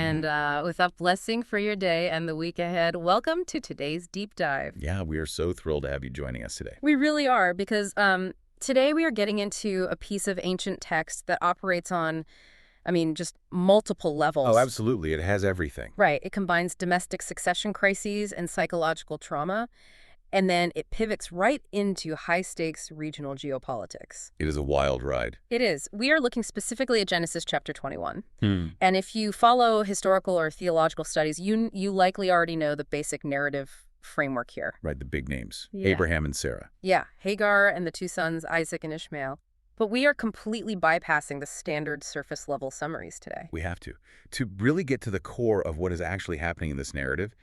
And without blessing for your day and the week ahead, welcome to today's deep dive. Yeah, we are so thrilled to have you joining us today. We really are, because today we are getting into a piece of ancient text that operates on, just multiple levels. Oh, absolutely. It has everything. Right. It combines domestic succession crises and psychological trauma, and then it pivots right into high-stakes regional geopolitics. It is a wild ride. It is. We are looking specifically at Genesis chapter 21. Hmm. And if you follow historical or theological studies, you likely already know the basic narrative framework here. Right, the big names. Yeah. Abraham and Sarah. Yeah, Hagar and the two sons, Isaac and Ishmael. But we are completely bypassing the standard surface-level summaries today. We have to. To really get to the core of what is actually happening in this narrative,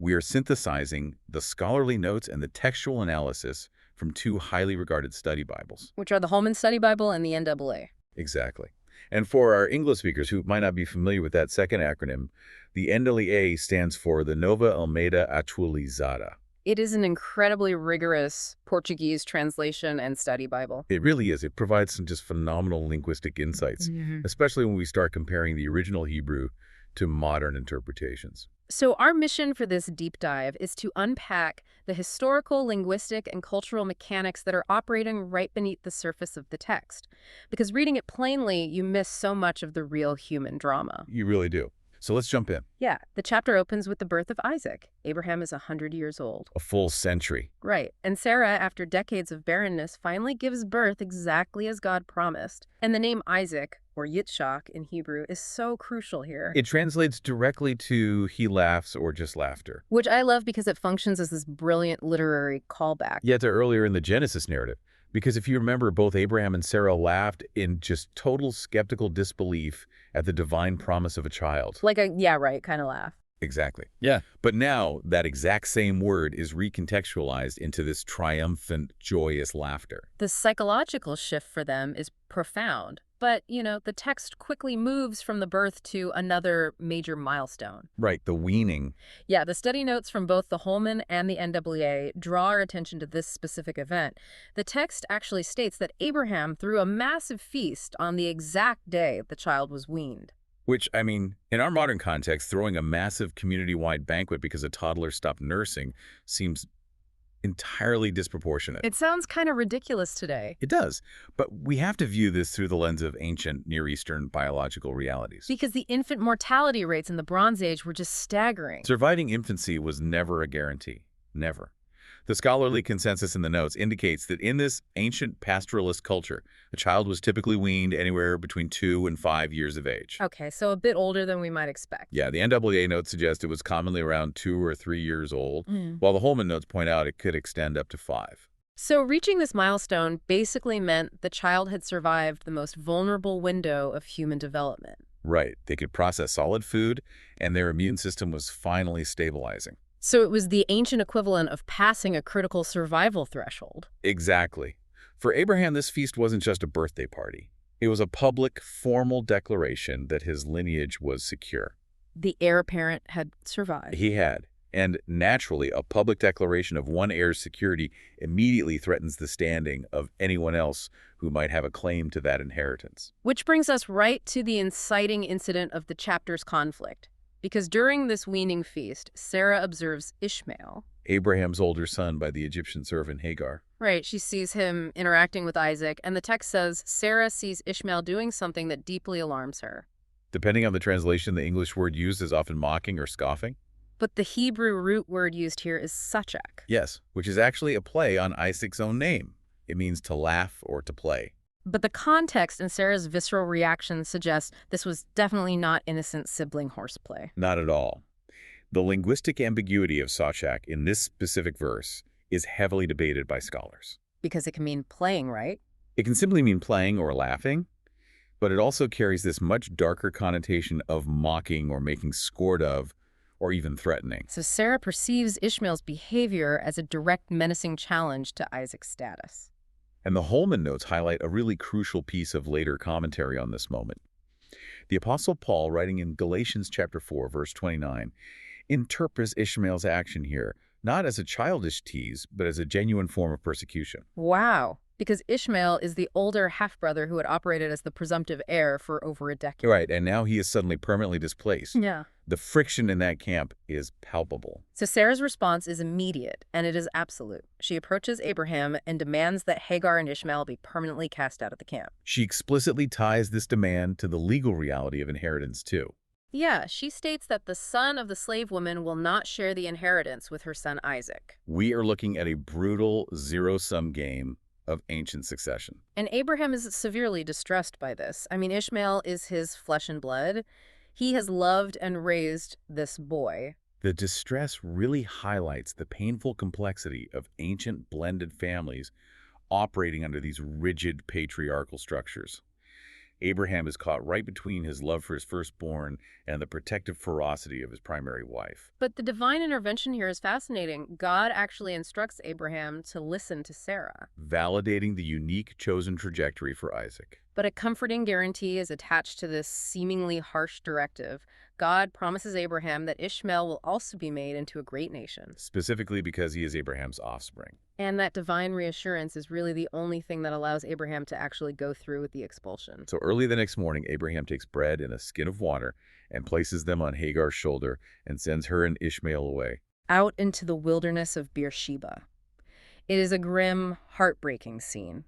we are synthesizing the scholarly notes and the textual analysis from two highly regarded study Bibles. Which are the Holman Study Bible and the NAA. Exactly. And for our English speakers who might not be familiar with that second acronym, the NAA stands for the Nova Almeida Atualizada. It is an incredibly rigorous Portuguese translation and study Bible. It really is. It provides some just phenomenal linguistic insights, especially when we start comparing the original Hebrew to modern interpretations. So our mission for this deep dive is to unpack the historical, linguistic, and cultural mechanics that are operating right beneath the surface of the text. Because reading it plainly, you miss so much of the real human drama. You really do. So let's jump in. Yeah, the chapter opens with the birth of Isaac. Abraham is 100 years old. A full century. Right. And Sarah, after decades of barrenness, finally gives birth exactly as God promised. And the name Isaac, or Yitzhak in Hebrew, is so crucial here. It translates directly to he laughs or just laughter. Which I love because it functions as this brilliant literary callback. Yet to earlier in the Genesis narrative. Because if you remember, both Abraham and Sarah laughed in just total skeptical disbelief at the divine promise of a child. Like a, yeah, right, kind of laugh. Exactly. Yeah. But now that exact same word is recontextualized into this triumphant, joyous laughter. The psychological shift for them is profound. But, the text quickly moves from the birth to another major milestone. Right, the weaning. Yeah, the study notes from both the Holman and the NAA draw our attention to this specific event. The text actually states that Abraham threw a massive feast on the exact day the child was weaned. Which, in our modern context, throwing a massive community-wide banquet because a toddler stopped nursing seems entirely disproportionate. It sounds kind of ridiculous today. It does, but we have to view this through the lens of ancient Near Eastern biological realities. Because the infant mortality rates in the Bronze Age were just staggering. Surviving infancy was never a guarantee. Never. The scholarly consensus in the notes indicates that in this ancient pastoralist culture, a child was typically weaned anywhere between 2 and 5 years of age. Okay, so a bit older than we might expect. Yeah, the NAA notes suggest it was commonly around 2 or 3 years old, while the Holman notes point out it could extend up to 5. So reaching this milestone basically meant the child had survived the most vulnerable window of human development. Right. They could process solid food, and their immune system was finally stabilizing. So it was the ancient equivalent of passing a critical survival threshold. Exactly. For Abraham, this feast wasn't just a birthday party. It was a public, formal declaration that his lineage was secure. The heir apparent had survived. He had. And naturally, a public declaration of one heir's security immediately threatens the standing of anyone else who might have a claim to that inheritance. Which brings us right to the inciting incident of the chapter's conflict. Because during this weaning feast, Sarah observes Ishmael, Abraham's older son by the Egyptian servant Hagar. Right, she sees him interacting with Isaac, and the text says Sarah sees Ishmael doing something that deeply alarms her. Depending on the translation, the English word used is often mocking or scoffing. But the Hebrew root word used here is sachak. Yes, which is actually a play on Isaac's own name. It means to laugh or to play. But the context and Sarah's visceral reaction suggests this was definitely not innocent sibling horseplay. Not at all. The linguistic ambiguity of sachak in this specific verse is heavily debated by scholars. Because it can mean playing, right? It can simply mean playing or laughing, but it also carries this much darker connotation of mocking or making sport of, or even threatening. So Sarah perceives Ishmael's behavior as a direct menacing challenge to Isaac's status. And the Holman notes highlight a really crucial piece of later commentary on this moment. The Apostle Paul, writing in Galatians chapter 4, verse 29, interprets Ishmael's action here not as a childish tease, but as a genuine form of persecution. Wow. because Ishmael is the older half-brother who had operated as the presumptive heir for over a decade. Right, and now he is suddenly permanently displaced. Yeah. The friction in that camp is palpable. So Sarah's response is immediate, and it is absolute. She approaches Abraham and demands that Hagar and Ishmael be permanently cast out of the camp. She explicitly ties this demand to the legal reality of inheritance, too. Yeah, she states that the son of the slave woman will not share the inheritance with her son Isaac. We are looking at a brutal zero-sum game of ancient succession. And Abraham is severely distressed by this. I mean, Ishmael is his flesh and blood. He has loved and raised this boy. The distress really highlights the painful complexity of ancient blended families operating under these rigid patriarchal structures. Abraham is caught right between his love for his firstborn and the protective ferocity of his primary wife. But the divine intervention here is fascinating. God actually instructs Abraham to listen to Sarah. Validating the unique chosen trajectory for Isaac. But a comforting guarantee is attached to this seemingly harsh directive. God promises Abraham that Ishmael will also be made into a great nation. Specifically because he is Abraham's offspring. And that divine reassurance is really the only thing that allows Abraham to actually go through with the expulsion. So early the next morning, Abraham takes bread and a skin of water and places them on Hagar's shoulder and sends her and Ishmael away. Out into the wilderness of Beersheba. It is a grim, heartbreaking scene.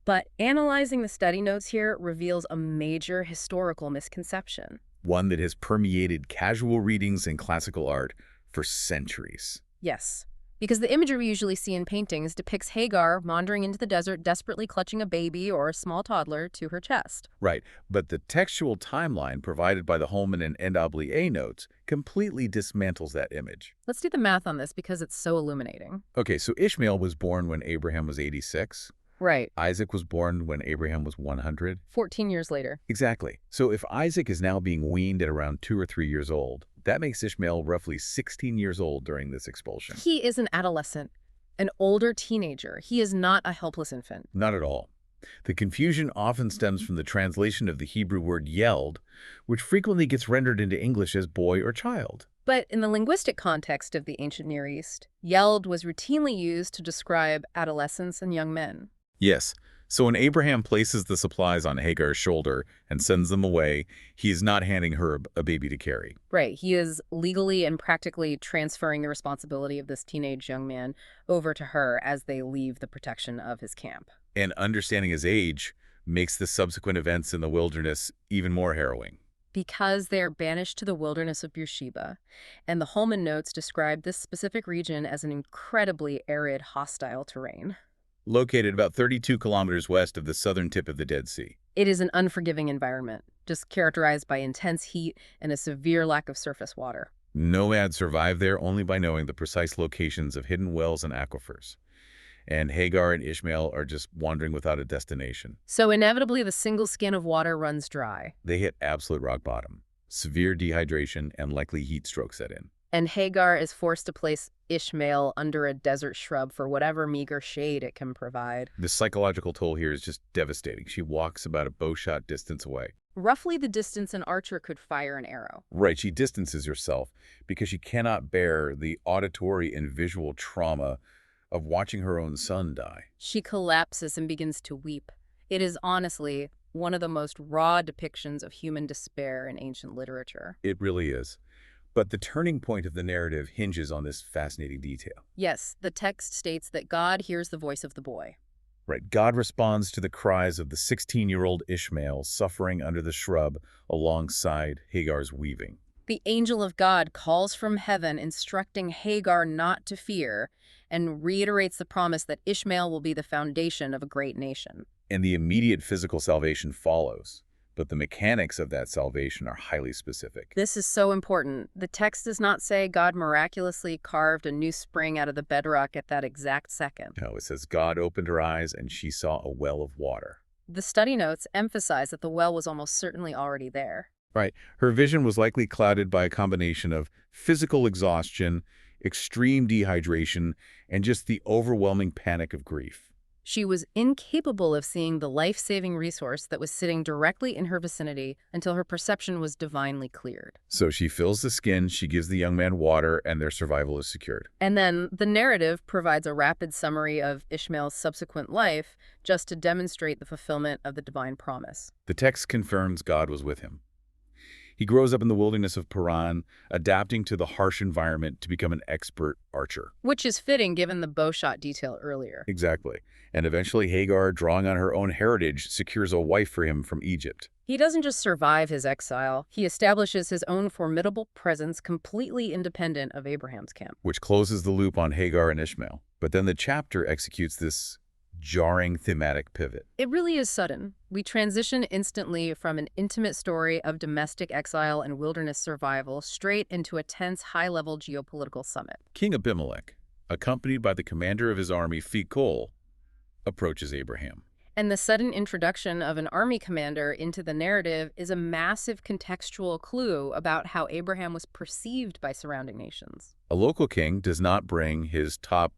But analyzing the study notes here reveals a major historical misconception. One that has permeated casual readings in classical art for centuries. Yes, because the imagery we usually see in paintings depicts Hagar wandering into the desert, desperately clutching a baby or a small toddler to her chest. Right, but the textual timeline provided by the Holman and NAA notes completely dismantles that image. Let's do the math on this because it's so illuminating. Okay, so Ishmael was born when Abraham was 86. Right. Isaac was born when Abraham was 100. 14 years later. Exactly. So if Isaac is now being weaned at around 2 or 3 years old, that makes Ishmael roughly 16 years old during this expulsion. He is an adolescent, an older teenager. He is not a helpless infant. Not at all. The confusion often stems from the translation of the Hebrew word yelled, which frequently gets rendered into English as boy or child. But in the linguistic context of the ancient Near East, yelled was routinely used to describe adolescents and young men. Yes. So when Abraham places the supplies on Hagar's shoulder and sends them away, he is not handing her a baby to carry. Right. He is legally and practically transferring the responsibility of this teenage young man over to her as they leave the protection of his camp. And understanding his age makes the subsequent events in the wilderness even more harrowing. Because they are banished to the wilderness of Beersheba, and the Holman notes describe this specific region as an incredibly arid, hostile terrain. Located about 32 kilometers west of the southern tip of the Dead Sea. It is an unforgiving environment, just characterized by intense heat and a severe lack of surface water. Nomads survive there only by knowing the precise locations of hidden wells and aquifers. And Hagar and Ishmael are just wandering without a destination. So inevitably, the single skin of water runs dry. They hit absolute rock bottom. Severe dehydration and likely heat stroke set in. And Hagar is forced to place Ishmael under a desert shrub for whatever meager shade it can provide. The psychological toll here is just devastating. She walks about a bowshot distance away. Roughly the distance an archer could fire an arrow. Right, she distances herself because she cannot bear the auditory and visual trauma of watching her own son die. She collapses and begins to weep. It is honestly one of the most raw depictions of human despair in ancient literature. It really is. But the turning point of the narrative hinges on this fascinating detail. Yes, the text states that God hears the voice of the boy. Right, God responds to the cries of the 16-year-old Ishmael suffering under the shrub alongside Hagar's weaving. The angel of God calls from heaven, instructing Hagar not to fear, and reiterates the promise that Ishmael will be the foundation of a great nation. And the immediate physical salvation follows. But the mechanics of that salvation are highly specific. This is so important. The text does not say God miraculously carved a new spring out of the bedrock at that exact second. No, it says God opened her eyes and she saw a well of water. The study notes emphasize that the well was almost certainly already there. Right. Her vision was likely clouded by a combination of physical exhaustion, extreme dehydration, and just the overwhelming panic of grief. She was incapable of seeing the life-saving resource that was sitting directly in her vicinity until her perception was divinely cleared. So she fills the skin, she gives the young man water, and their survival is secured. And then the narrative provides a rapid summary of Ishmael's subsequent life just to demonstrate the fulfillment of the divine promise. The text confirms God was with him. He grows up in the wilderness of Paran, adapting to the harsh environment to become an expert archer. Which is fitting given the bowshot detail earlier. Exactly. And eventually Hagar, drawing on her own heritage, secures a wife for him from Egypt. He doesn't just survive his exile, he establishes his own formidable presence completely independent of Abraham's camp. Which closes the loop on Hagar and Ishmael. But then the chapter executes this jarring thematic pivot. It really is sudden. We transition instantly from an intimate story of domestic exile and wilderness survival straight into a tense, high-level geopolitical summit. King Abimelech, accompanied by the commander of his army, Phicol, approaches Abraham. And the sudden introduction of an army commander into the narrative is a massive contextual clue about how Abraham was perceived by surrounding nations. A local king does not bring his top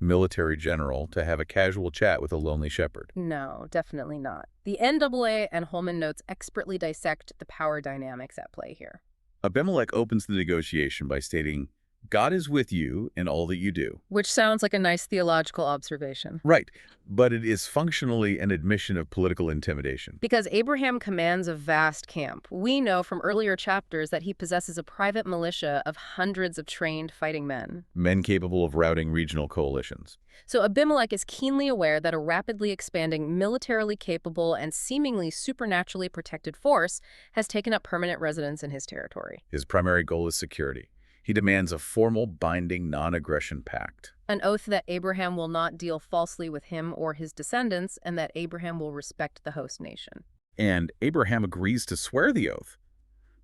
military general to have a casual chat with a lonely shepherd. No, definitely not. The NAA and Holman notes expertly dissect the power dynamics at play here. Abimelech opens the negotiation by stating, God is with you in all that you do. Which sounds like a nice theological observation. Right, but it is functionally an admission of political intimidation. Because Abraham commands a vast camp. We know from earlier chapters that he possesses a private militia of hundreds of trained fighting men. Men capable of routing regional coalitions. So Abimelech is keenly aware that a rapidly expanding, militarily capable, and seemingly supernaturally protected force has taken up permanent residence in his territory. His primary goal is security. He demands a formal, binding, non-aggression pact. An oath that Abraham will not deal falsely with him or his descendants, and that Abraham will respect the host nation. And Abraham agrees to swear the oath,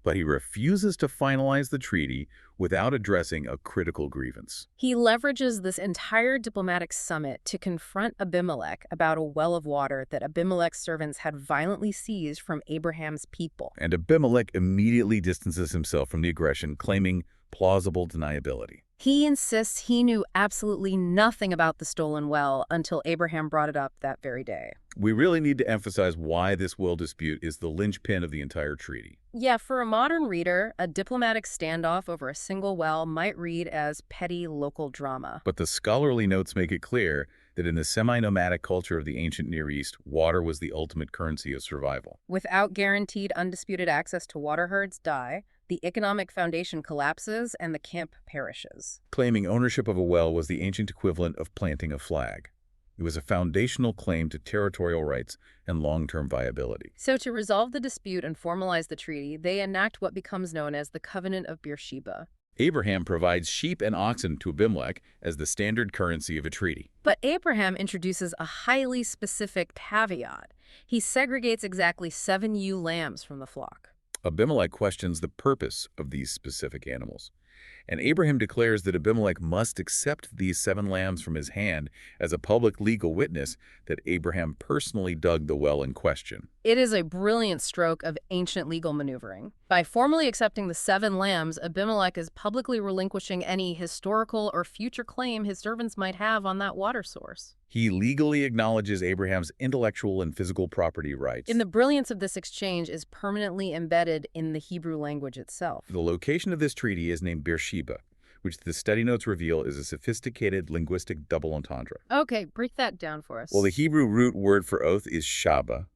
but he refuses to finalize the treaty without addressing a critical grievance. He leverages this entire diplomatic summit to confront Abimelech about a well of water that Abimelech's servants had violently seized from Abraham's people. And Abimelech immediately distances himself from the aggression, claiming plausible deniability. He insists he knew absolutely nothing about the stolen well until Abraham brought it up that very day. We really need to emphasize why this well dispute is the linchpin of the entire treaty. Yeah, for a modern reader, a diplomatic standoff over a single well might read as petty local drama. But the scholarly notes make it clear that in the semi-nomadic culture of the ancient Near East, water was the ultimate currency of survival. Without guaranteed undisputed access to water, herds die, the economic foundation collapses, and the camp perishes. Claiming ownership of a well was the ancient equivalent of planting a flag. It was a foundational claim to territorial rights and long-term viability. So to resolve the dispute and formalize the treaty, they enact what becomes known as the Covenant of Beersheba. Abraham provides sheep and oxen to Abimelech as the standard currency of a treaty. But Abraham introduces a highly specific caveat. He segregates exactly 7 ewe lambs from the flock. Abimelech questions the purpose of these specific animals, and Abraham declares that Abimelech must accept these 7 lambs from his hand as a public legal witness that Abraham personally dug the well in question. It is a brilliant stroke of ancient legal maneuvering. By formally accepting the 7 lambs, Abimelech is publicly relinquishing any historical or future claim his servants might have on that water source. He legally acknowledges Abraham's intellectual and physical property rights. And the brilliance of this exchange is permanently embedded in the Hebrew language itself. The location of this treaty is named Beersheba, which the study notes reveal is a sophisticated linguistic double entendre. Okay, break that down for us. Well, the Hebrew root word for oath is shaba,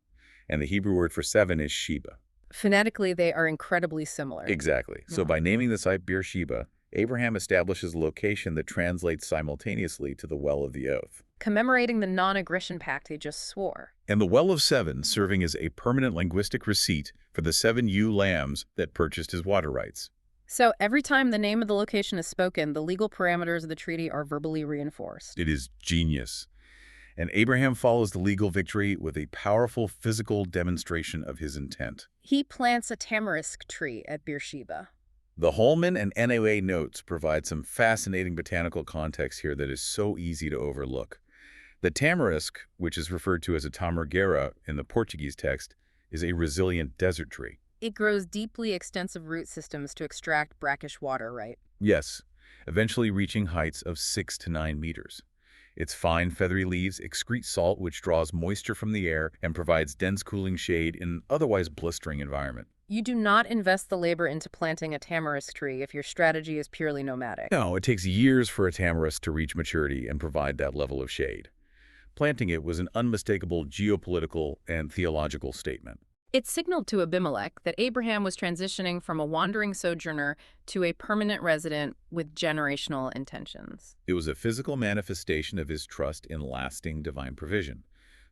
and the Hebrew word for 7 is sheba. Phonetically, they are incredibly similar. Exactly. So by naming the site Beersheba, Abraham establishes a location that translates simultaneously to the well of the oath, commemorating the non-aggression pact he just swore. And the well of 7 serving as a permanent linguistic receipt for the 7 ewe lambs that purchased his water rights. So every time the name of the location is spoken, the legal parameters of the treaty are verbally reinforced. It is genius. And Abraham follows the legal victory with a powerful physical demonstration of his intent. He plants a tamarisk tree at Beersheba. The Holman and NAA notes provide some fascinating botanical context here that is so easy to overlook. The tamarisk, which is referred to as a tamargueira in the Portuguese text, is a resilient desert tree. It grows deeply extensive root systems to extract brackish water, right? Yes, eventually reaching heights of 6 to 9 meters. Its fine, feathery leaves excrete salt, which draws moisture from the air and provides dense, cooling shade in an otherwise blistering environment. You do not invest the labor into planting a tamarisk tree if your strategy is purely nomadic. No, it takes years for a tamarisk to reach maturity and provide that level of shade. Planting it was an unmistakable geopolitical and theological statement. It signaled to Abimelech that Abraham was transitioning from a wandering sojourner to a permanent resident with generational intentions. It was a physical manifestation of his trust in lasting divine provision,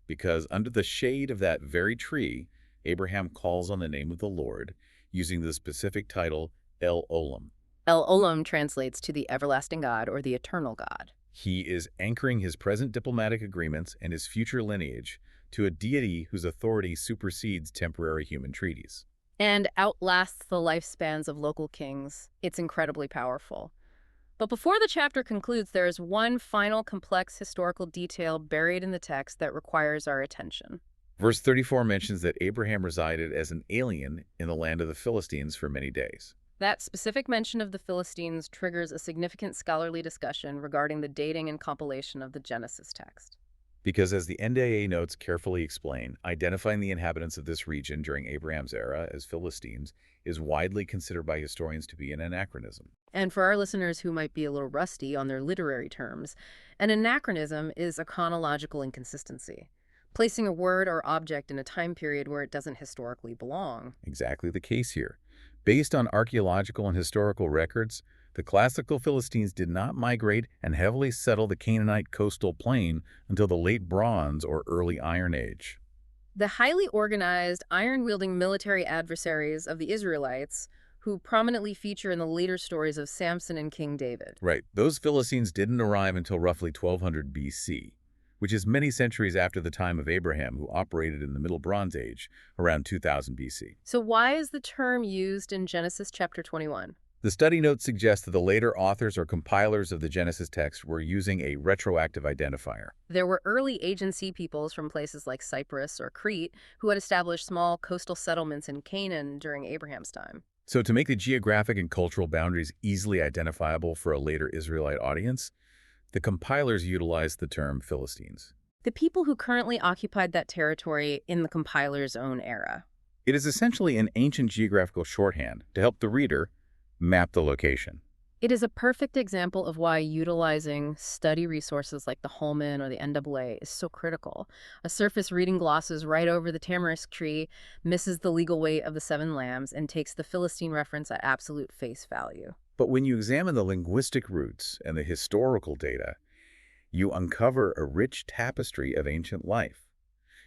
because under the shade of that very tree, Abraham calls on the name of the Lord, using the specific title El Olam. El Olam translates to the everlasting God or the eternal God. He is anchoring his present diplomatic agreements and his future lineage to a deity whose authority supersedes temporary human treaties. And outlasts the lifespans of local kings. It's incredibly powerful. But before the chapter concludes, there is one final complex historical detail buried in the text that requires our attention. Verse 34 mentions that Abraham resided as an alien in the land of the Philistines for many days. That specific mention of the Philistines triggers a significant scholarly discussion regarding the dating and compilation of the Genesis text. Because as the NAA notes carefully explain, identifying the inhabitants of this region during Abraham's era as Philistines is widely considered by historians to be an anachronism. And for our listeners who might be a little rusty on their literary terms, an anachronism is a chronological inconsistency, placing a word or object in a time period where it doesn't historically belong. Exactly the case here. Based on archaeological and historical records, the classical Philistines did not migrate and heavily settle the Canaanite coastal plain until the late Bronze or early Iron Age. The highly organized, iron-wielding military adversaries of the Israelites, who prominently feature in the later stories of Samson and King David. Right. Those Philistines didn't arrive until roughly 1200 BC, which is many centuries after the time of Abraham, who operated in the Middle Bronze Age, around 2000 BC. So why is the term used in Genesis chapter 21? The study notes suggest that the later authors or compilers of the Genesis text were using a retroactive identifier. There were early agency peoples from places like Cyprus or Crete who had established small coastal settlements in Canaan during Abraham's time. So to make the geographic and cultural boundaries easily identifiable for a later Israelite audience, the compilers utilized the term Philistines. The people who currently occupied that territory in the compiler's own era. It is essentially an ancient geographical shorthand to help the reader map the location. It is a perfect example of why utilizing study resources like the Holman or the NAA is so critical. A surface reading glosses right over the tamarisk tree, misses the legal weight of the 7 lambs, and takes the Philistine reference at absolute face value. But when you examine the linguistic roots and the historical data, you uncover a rich tapestry of ancient life.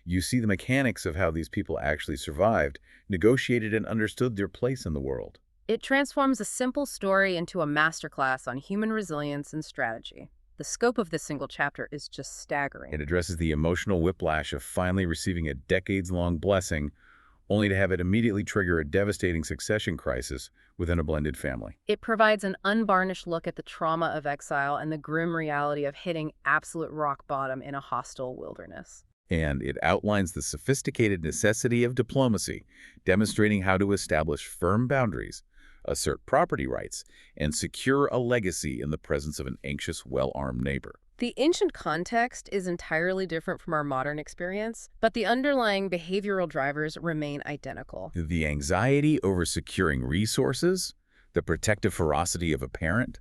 You see the mechanics of how these people actually survived, negotiated, and understood their place in the world. It transforms a simple story into a masterclass on human resilience and strategy. The scope of this single chapter is just staggering. It addresses the emotional whiplash of finally receiving a decades-long blessing, only to have it immediately trigger a devastating succession crisis within a blended family. It provides an unvarnished look at the trauma of exile and the grim reality of hitting absolute rock bottom in a hostile wilderness. And it outlines the sophisticated necessity of diplomacy, demonstrating how to establish firm boundaries, assert property rights, and secure a legacy in the presence of an anxious, well-armed neighbor. The ancient context is entirely different from our modern experience, but the underlying behavioral drivers remain identical. The anxiety over securing resources, the protective ferocity of a parent,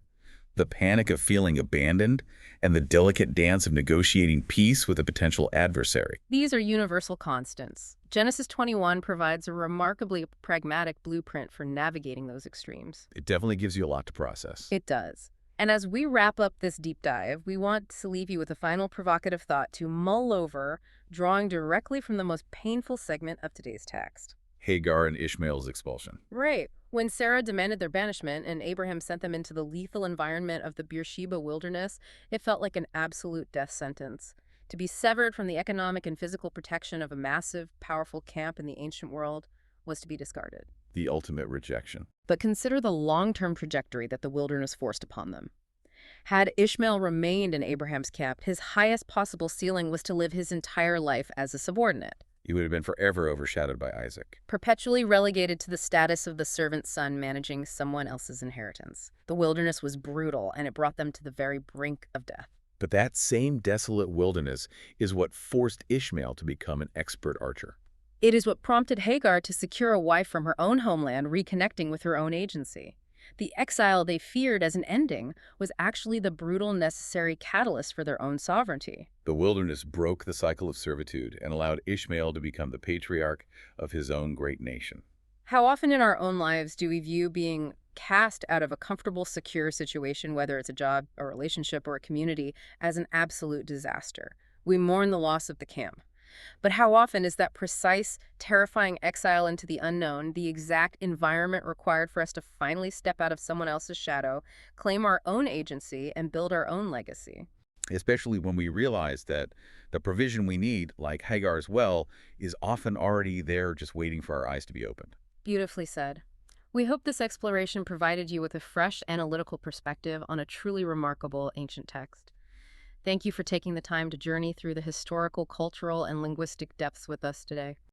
the panic of feeling abandoned, and the delicate dance of negotiating peace with a potential adversary. These are universal constants. Genesis 21 provides a remarkably pragmatic blueprint for navigating those extremes. It definitely gives you a lot to process. It does. And as we wrap up this deep dive, we want to leave you with a final provocative thought to mull over, drawing directly from the most painful segment of today's text. Hagar and Ishmael's expulsion. Right. When Sarah demanded their banishment and Abraham sent them into the lethal environment of the Beersheba wilderness, it felt like an absolute death sentence. To be severed from the economic and physical protection of a massive, powerful camp in the ancient world was to be discarded. The ultimate rejection. But consider the long-term trajectory that the wilderness forced upon them. Had Ishmael remained in Abraham's camp, his highest possible ceiling was to live his entire life as a subordinate. He would have been forever overshadowed by Isaac. Perpetually relegated to the status of the servant son managing someone else's inheritance. The wilderness was brutal, and it brought them to the very brink of death. But that same desolate wilderness is what forced Ishmael to become an expert archer. It is what prompted Hagar to secure a wife from her own homeland, reconnecting with her own agency. The exile they feared as an ending was actually the brutal, necessary catalyst for their own sovereignty. The wilderness broke the cycle of servitude and allowed Ishmael to become the patriarch of his own great nation. How often in our own lives do we view being cast out of a comfortable, secure situation, whether it's a job, a relationship, or a community, as an absolute disaster? We mourn the loss of the camp. But how often is that precise, terrifying exile into the unknown the exact environment required for us to finally step out of someone else's shadow, claim our own agency, and build our own legacy? Especially when we realize that the provision we need, like Hagar's well, is often already there just waiting for our eyes to be opened. Beautifully said. We hope this exploration provided you with a fresh analytical perspective on a truly remarkable ancient text. Thank you for taking the time to journey through the historical, cultural, and linguistic depths with us today.